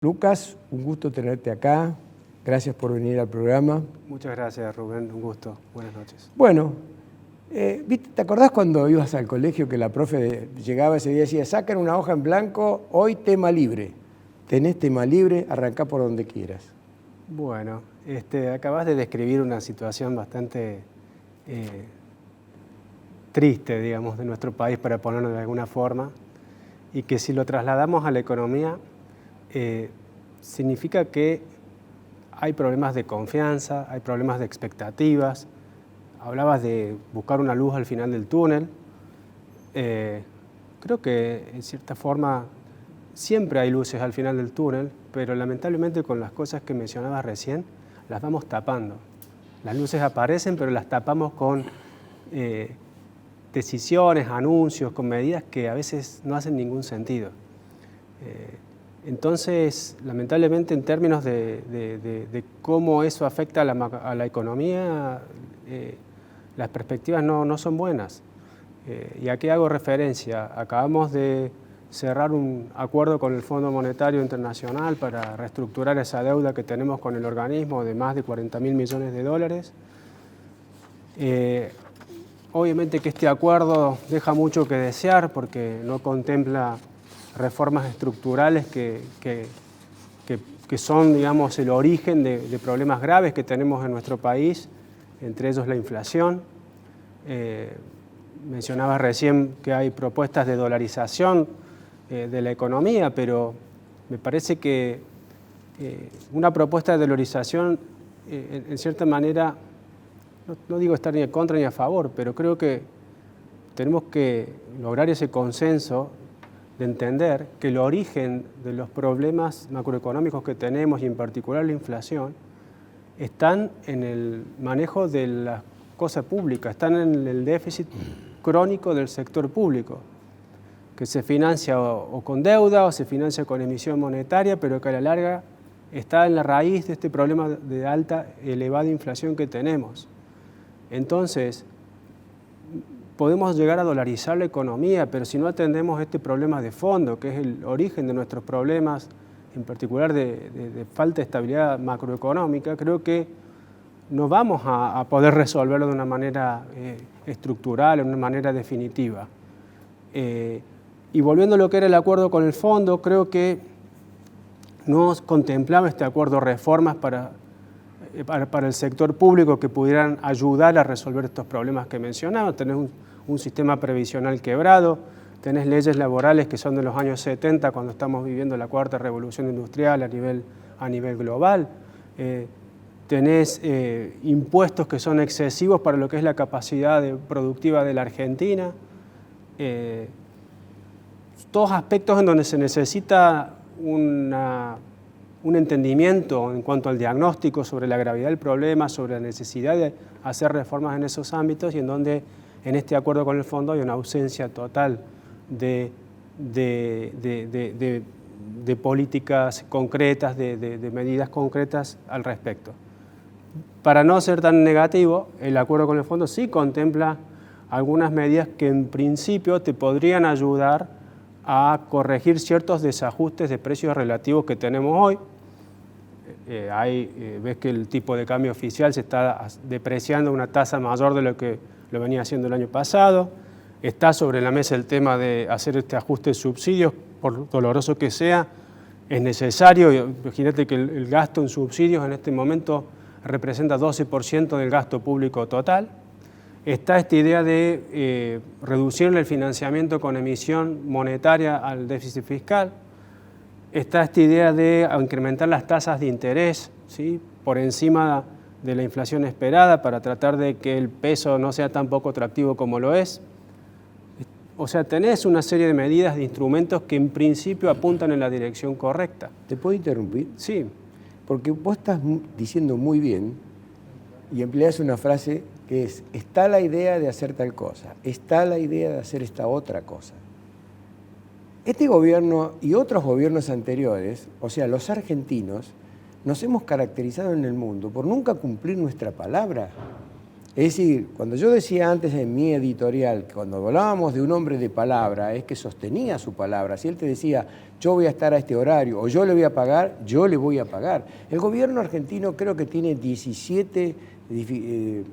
Lucas, un gusto tenerte acá. Gracias por venir al programa. Muchas gracias, Rubén. Un gusto. Buenas noches. Bueno, ¿te acordás cuando ibas al colegio que la profe llegaba ese día y decía, saquen una hoja en blanco, hoy tema libre? Tenés tema libre, arrancá por donde quieras. Bueno, acabas de describir una situación bastante triste, digamos, de nuestro país, para ponerlo de alguna forma, y que si lo trasladamos a la economía, significa que hay problemas de confianza, hay problemas de expectativas. Hablabas de buscar una luz al final del túnel. Creo que en cierta forma siempre hay luces al final del túnel, pero lamentablemente con las cosas que mencionabas recién, las vamos tapando. Las luces aparecen, pero las tapamos con decisiones, anuncios, con medidas que a veces no hacen ningún sentido. Entonces, lamentablemente, en términos de cómo eso afecta a la economía, las perspectivas no son buenas. ¿Y a qué hago referencia? Acabamos de cerrar un acuerdo con el Fondo Monetario Internacional para reestructurar esa deuda que tenemos con el organismo de más de 40.000 millones de dólares. Obviamente que este acuerdo deja mucho que desear porque no contempla reformas estructurales que son, digamos, el origen de problemas graves que tenemos en nuestro país, entre ellos la inflación. Mencionaba recién que hay propuestas de dolarización de la economía, pero me parece que una propuesta de dolarización, en cierta manera, no digo estar ni en contra ni a favor, pero creo que tenemos que lograr ese consenso de entender que el origen de los problemas macroeconómicos que tenemos, y en particular la inflación, están en el manejo de la cosa pública, están en el déficit crónico del sector público, que se financia o con deuda o se financia con emisión monetaria, pero que a la larga está en la raíz de este problema de alta, elevada inflación que tenemos. Entonces, podemos llegar a dolarizar la economía, pero si no atendemos este problema de fondo, que es el origen de nuestros problemas, en particular de falta de estabilidad macroeconómica, creo que no vamos a poder resolverlo de una manera estructural, de una manera definitiva. Y volviendo a lo que era el acuerdo con el fondo, creo que no contemplaba este acuerdo reformas para el sector público que pudieran ayudar a resolver estos problemas que mencionaba. Tenés un sistema previsional quebrado, tenés leyes laborales que son de los años 70, cuando estamos viviendo la cuarta revolución industrial a nivel global. Tenés impuestos que son excesivos para lo que es la capacidad productiva de la Argentina. Todos aspectos en donde se necesita un entendimiento en cuanto al diagnóstico sobre la gravedad del problema, sobre la necesidad de hacer reformas en esos ámbitos, y en donde en este acuerdo con el fondo hay una ausencia total de políticas concretas, de medidas concretas al respecto. Para no ser tan negativo, el acuerdo con el fondo sí contempla algunas medidas que en principio te podrían ayudar a corregir ciertos desajustes de precios relativos que tenemos hoy. Ves que el tipo de cambio oficial se está depreciando a una tasa mayor de lo que lo venía haciendo el año pasado. Está sobre la mesa el tema de hacer este ajuste de subsidios, por doloroso que sea, es necesario. Imagínate que el gasto en subsidios en este momento representa 12% del gasto público total. Está esta idea de reducir el financiamiento con emisión monetaria al déficit fiscal. Está esta idea de incrementar las tasas de interés, ¿sí?, por encima de la inflación esperada, para tratar de que el peso no sea tan poco atractivo como lo es. O sea, tenés una serie de medidas, de instrumentos que en principio apuntan en la dirección correcta. ¿Te puedo interrumpir? Sí. Porque vos estás diciendo muy bien y empleas una frase que es: está la idea de hacer tal cosa, está la idea de hacer esta otra cosa. Este gobierno y otros gobiernos anteriores, o sea, los argentinos, nos hemos caracterizado en el mundo por nunca cumplir nuestra palabra. Es decir, cuando yo decía antes en mi editorial, cuando hablábamos de un hombre de palabra, es que sostenía su palabra. Si él te decía, yo voy a estar a este horario o yo le voy a pagar, yo le voy a pagar. El gobierno argentino creo que tiene 17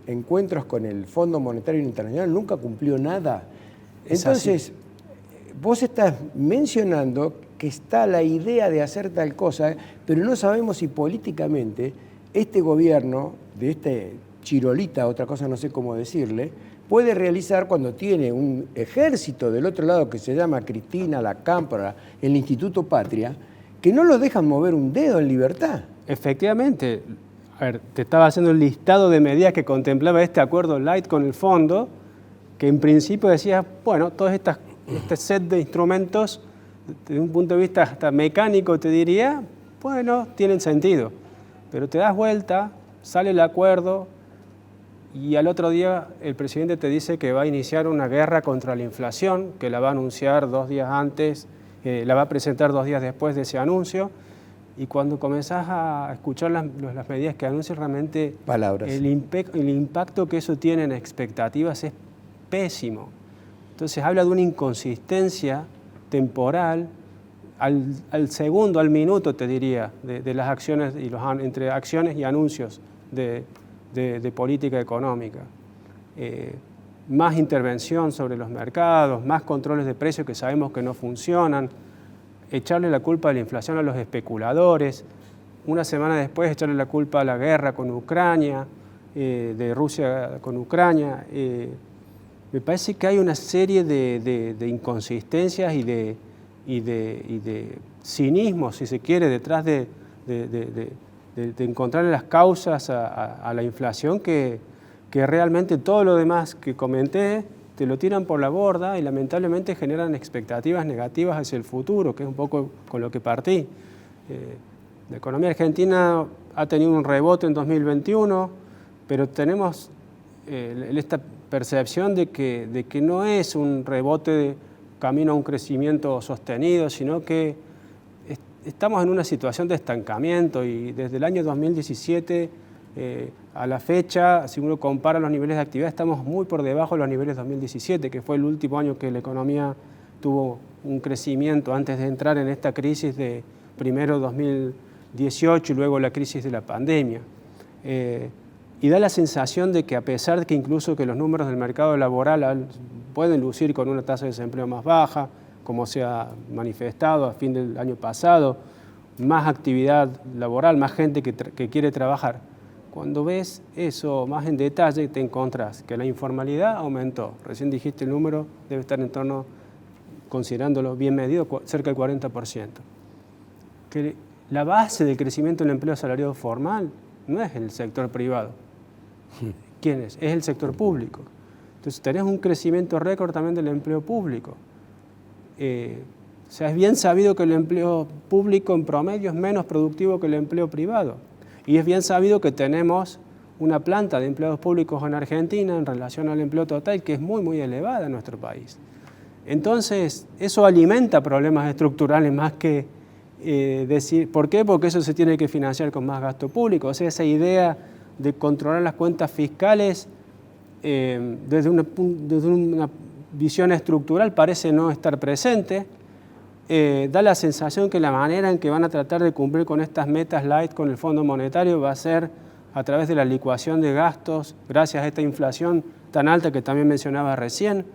encuentros con el Fondo Monetario Internacional, nunca cumplió nada. Entonces, vos estás mencionando que está la idea de hacer tal cosa, pero no sabemos si políticamente este gobierno de este chirolita, otra cosa no sé cómo decirle, puede realizar cuando tiene un ejército del otro lado que se llama Cristina, la Cámpora, el Instituto Patria, que no lo dejan mover un dedo en libertad. Efectivamente, a ver, te estaba haciendo el listado de medidas que contemplaba este acuerdo light con el fondo, que en principio decía, bueno, todo este set de instrumentos, desde un punto de vista hasta mecánico te diría, bueno, tienen sentido, pero te das vuelta, sale el acuerdo, y al otro día el presidente te dice que va a iniciar una guerra contra la inflación, que la va a anunciar 2 días antes, la va a presentar 2 días después de ese anuncio, y cuando comenzás a escuchar las medidas que anuncia, realmente el impacto que eso tiene en expectativas es pésimo. Entonces habla de una inconsistencia temporal, al segundo, al minuto te diría, de las acciones, entre acciones y anuncios de política económica. Más intervención sobre los mercados, más controles de precios que sabemos que no funcionan, echarle la culpa de la inflación a los especuladores, una semana después echarle la culpa a la guerra con Ucrania, de Rusia con Ucrania. Me parece que hay una serie de inconsistencias y de cinismo, si se quiere, detrás de encontrar las causas a la inflación que realmente todo lo demás que comenté te lo tiran por la borda y lamentablemente generan expectativas negativas hacia el futuro, que es un poco con lo que partí. La economía argentina ha tenido un rebote en 2021, pero tenemos esta percepción de que no es un rebote de camino a un crecimiento sostenido, sino que estamos en una situación de estancamiento y desde el año 2017 a la fecha, si uno compara los niveles de actividad, estamos muy por debajo de los niveles de 2017, que fue el último año que la economía tuvo un crecimiento antes de entrar en esta crisis de primero 2018 y luego la crisis de la pandemia. Y da la sensación de que a pesar de que incluso que los números del mercado laboral pueden lucir con una tasa de desempleo más baja, como se ha manifestado a fin del año pasado, más actividad laboral, más gente que quiere trabajar. Cuando ves eso más en detalle, te encontrás que la informalidad aumentó. Recién dijiste el número, debe estar en torno, considerándolo bien medido, cerca del 40%. Que la base del crecimiento del empleo asalariado formal no es el sector privado. ¿Quién es? Es el sector público. Entonces tenés un crecimiento récord también del empleo público. O sea, es bien sabido que el empleo público en promedio es menos productivo que el empleo privado. Y es bien sabido que tenemos una planta de empleados públicos en Argentina en relación al empleo total que es muy, muy elevada en nuestro país. Entonces, eso alimenta problemas estructurales más que decir, ¿por qué? Porque eso se tiene que financiar con más gasto público. O sea, esa idea de controlar las cuentas fiscales desde una visión estructural parece no estar presente. Da la sensación que la manera en que van a tratar de cumplir con estas metas light con el Fondo Monetario va a ser a través de la licuación de gastos, gracias a esta inflación tan alta que también mencionaba recién.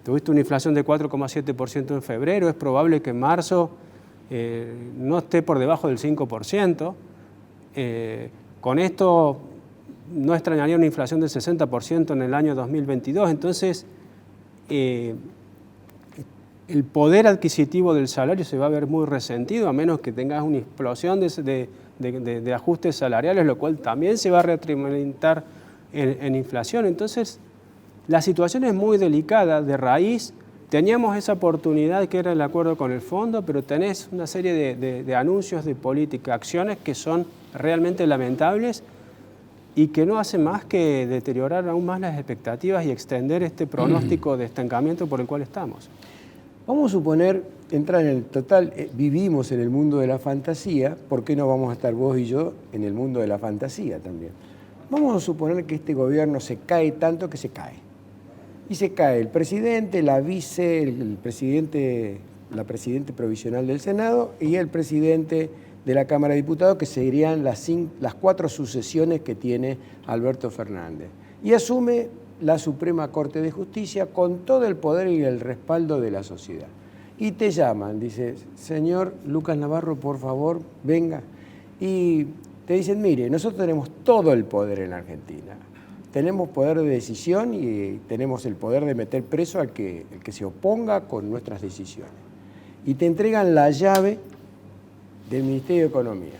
Tuviste una inflación de 4,7% en febrero, es probable que en marzo no esté por debajo del 5%. Con esto no extrañaría una inflación del 60% en el año 2022. Entonces, el poder adquisitivo del salario se va a ver muy resentido, a menos que tengas una explosión de ajustes salariales, lo cual también se va a retroalimentar en inflación. Entonces, la situación es muy delicada. De raíz, teníamos esa oportunidad que era el acuerdo con el fondo, pero tenés una serie de anuncios de política, acciones que son realmente lamentables y que no hacen más que deteriorar aún más las expectativas y extender este pronóstico de estancamiento por el cual estamos. Vamos a suponer, entrar en el total, vivimos en el mundo de la fantasía, ¿por qué no vamos a estar vos y yo en el mundo de la fantasía también? Vamos a suponer que este gobierno se cae tanto que se cae. Y se cae el presidente, la vice, el presidente, la presidente provisional del Senado y el presidente de la Cámara de Diputados, que serían las 4 sucesiones que tiene Alberto Fernández. Y asume la Suprema Corte de Justicia con todo el poder y el respaldo de la sociedad. Y te llaman, dice, señor Lucas Navarro, por favor, venga. Y te dicen, mire, nosotros tenemos todo el poder en Argentina. Tenemos poder de decisión y tenemos el poder de meter preso al que se oponga con nuestras decisiones. Y te entregan la llave del Ministerio de Economía.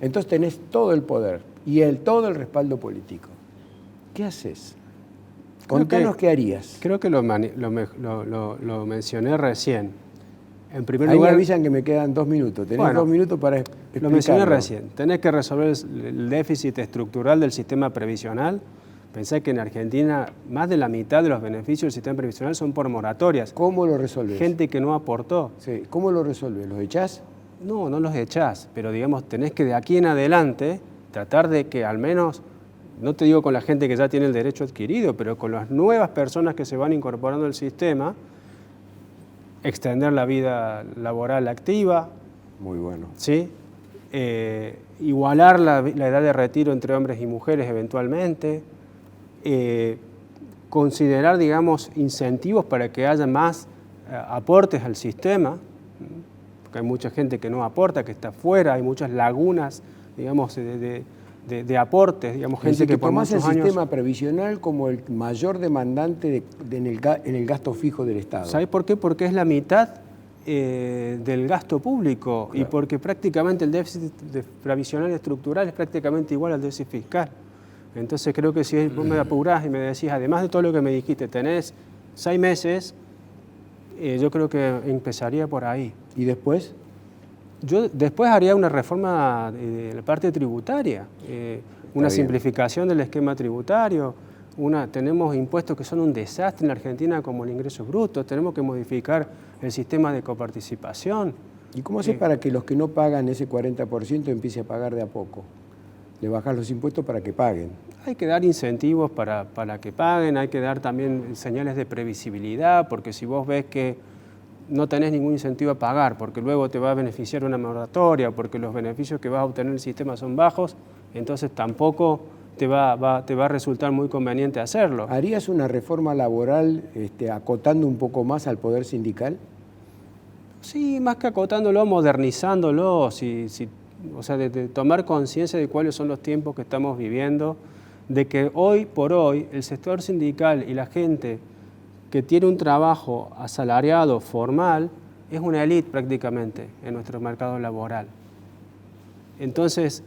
Entonces tenés todo el poder y todo el respaldo político. ¿Qué haces? Contanos qué harías. Creo que lo mencioné recién. En primer Ahí lugar, me avisan que me quedan 2 minutos. Tenés 2 minutos para explicarlo. Lo mencioné recién. Tenés que resolver el déficit estructural del sistema previsional. Pensé que en Argentina más de la mitad de los beneficios del sistema previsional son por moratorias. ¿Cómo lo resolves? Gente que no aportó. Sí. ¿Cómo lo resolves? ¿Los echás? No, no los echás, pero digamos, tenés que de aquí en adelante tratar de que al menos, no te digo con la gente que ya tiene el derecho adquirido, pero con las nuevas personas que se van incorporando al sistema, extender la vida laboral activa. Muy bueno. ¿Sí? Igualar la edad de retiro entre hombres y mujeres eventualmente. Considerar, digamos, incentivos para que haya más aportes al sistema, porque hay mucha gente que no aporta, que está fuera, hay muchas lagunas, digamos, de aportes, digamos, gente que por muchos años... el sistema previsional como el mayor demandante en el gasto fijo del Estado. ¿Sabés por qué? Porque es la mitad del gasto público, claro. Y porque prácticamente el déficit previsional estructural es prácticamente igual al déficit fiscal. Entonces creo que si vos me apurás y me decís, además de todo lo que me dijiste, tenés 6 meses, yo creo que empezaría por ahí. ¿Y después? Yo después haría una reforma de la parte tributaria, una simplificación del esquema tributario. Tenemos impuestos que son un desastre en Argentina, como el ingreso bruto. Tenemos que modificar el sistema de coparticipación. ¿Y cómo haces para que los que no pagan ese 40% empiece a pagar de a poco? ¿Le bajás los impuestos para que paguen? Hay que dar incentivos para que paguen, hay que dar también señales de previsibilidad, porque si vos ves que no tenés ningún incentivo a pagar, porque luego te va a beneficiar una moratoria, porque los beneficios que vas a obtener en el sistema son bajos, entonces tampoco te va a resultar muy conveniente hacerlo. ¿Harías una reforma laboral acotando un poco más al poder sindical? Sí, más que acotándolo, modernizándolo, o sea, de tomar conciencia de cuáles son los tiempos que estamos viviendo, de que hoy por hoy el sector sindical y la gente que tiene un trabajo asalariado, formal, es una élite prácticamente en nuestro mercado laboral. Entonces,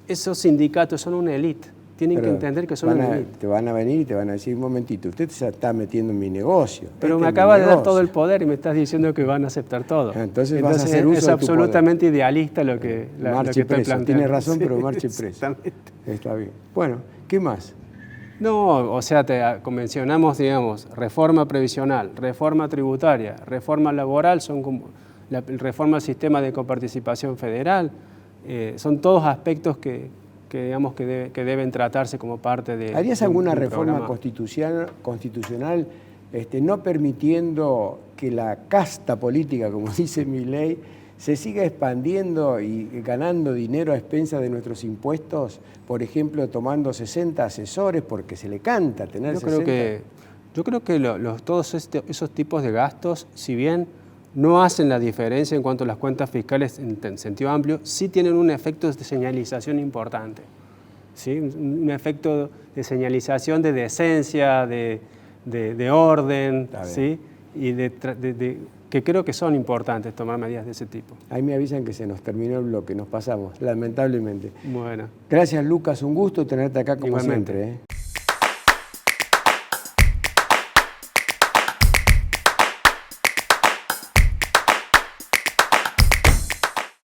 esos sindicatos son una élite, tienen que entender que son una élite. Te van a venir y te van a decir, un momentito, usted se está metiendo en mi negocio. Pero me acaba de dar todo el poder y me estás diciendo que van a aceptar todo. Entonces vas a hacer uso de tu poder. Es absolutamente idealista lo que estoy planteando. Tiene razón, sí, pero marche preso. Está bien. Bueno, ¿qué más? No, o sea, mencionamos, digamos, reforma previsional, reforma tributaria, reforma laboral, son como reforma al sistema de coparticipación federal, son todos aspectos que deben tratarse como parte de... ¿Harías alguna reforma constitucional no permitiendo que la casta política, como dice Milei, se siga expandiendo y ganando dinero a expensas de nuestros impuestos, por ejemplo, tomando 60 asesores porque se le canta tener 60? Yo creo que todos esos tipos de gastos, si bien no hacen la diferencia en cuanto a las cuentas fiscales en sentido amplio, sí tienen un efecto de señalización importante, ¿sí? Un efecto de señalización de decencia, de orden, ¿sí? Y que creo que son importantes tomar medidas de ese tipo. Ahí me avisan que se nos terminó el bloque, nos pasamos, lamentablemente. Bueno. Gracias, Lucas, un gusto tenerte acá como igualmente. siempre.